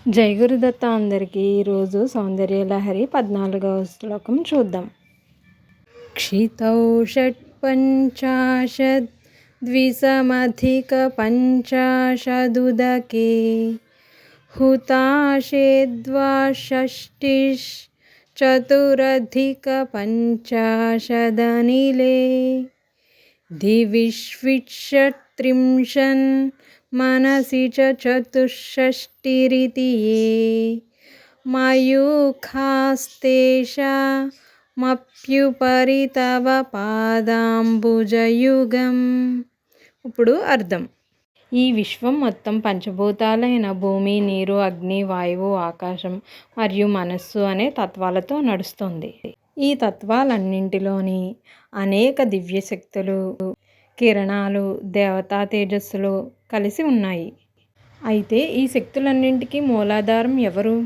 జై గురుదత్త అందరికీ ఈరోజు సౌందర్యలహరి 14వ శ్లోకం చూద్దాం. క్షితౌ షట్పంచాశద్ ద్విసమధిక పంచాశదుదకే హుతాశేద్వాషష్టిష్ చతురధిక పంచాశదనిలే దివిష్విషత్రింశన్ మనసి చతుషష్టిరితి యే మయూఖాస్తేషామప్యుపరి తవ పాదాంబుజయుగం. ఇప్పుడు అర్థం. ఈ విశ్వం మొత్తం పంచభూతాలైన భూమి, నీరు, అగ్ని, వాయువు, ఆకాశం మరియు మనస్సు అనే తత్వాలతో నడుస్తుంది. ఈ తత్వాలన్నింటిలోని అనేక దివ్యశక్తులు, కిరణాలు, దేవతా తేజస్సులు కలిసి ఉన్నాయి. అయితే ఈ శక్తులన్నింటికీ మూలాధారం ఎవరు?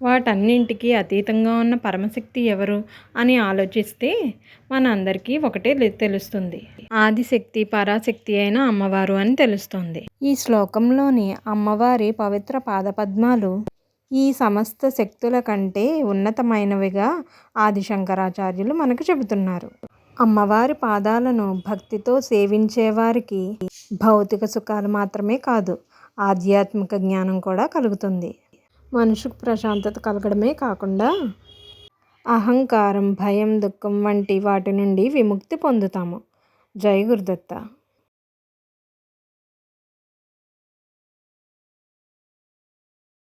వాటన్నింటికీ అతీతంగా ఉన్న పరమశక్తి ఎవరు అని ఆలోచిస్తే మన అందరికీ ఒకటే తెలుస్తుంది. ఆదిశక్తి, పరాశక్తి అయిన అమ్మవారు అని తెలుస్తుంది. ఈ శ్లోకంలోని అమ్మవారి పవిత్ర పాదపద్మాలు ఈ సమస్త శక్తుల కంటే ఉన్నతమైనవిగా ఆది శంకరాచార్యులు మనకు చెబుతున్నారు. అమ్మవారి పాదాలను భక్తితో సేవించేవారికి భౌతిక సుఖాలు మాత్రమే కాదు, ఆధ్యాత్మిక జ్ఞానం కూడా కలుగుతుంది. మనసుకు ప్రశాంతత కలగడమే కాకుండా అహంకారం, భయం, దుఃఖం వంటి వాటి నుండి విముక్తి పొందుతాము. జై గురుదత్త.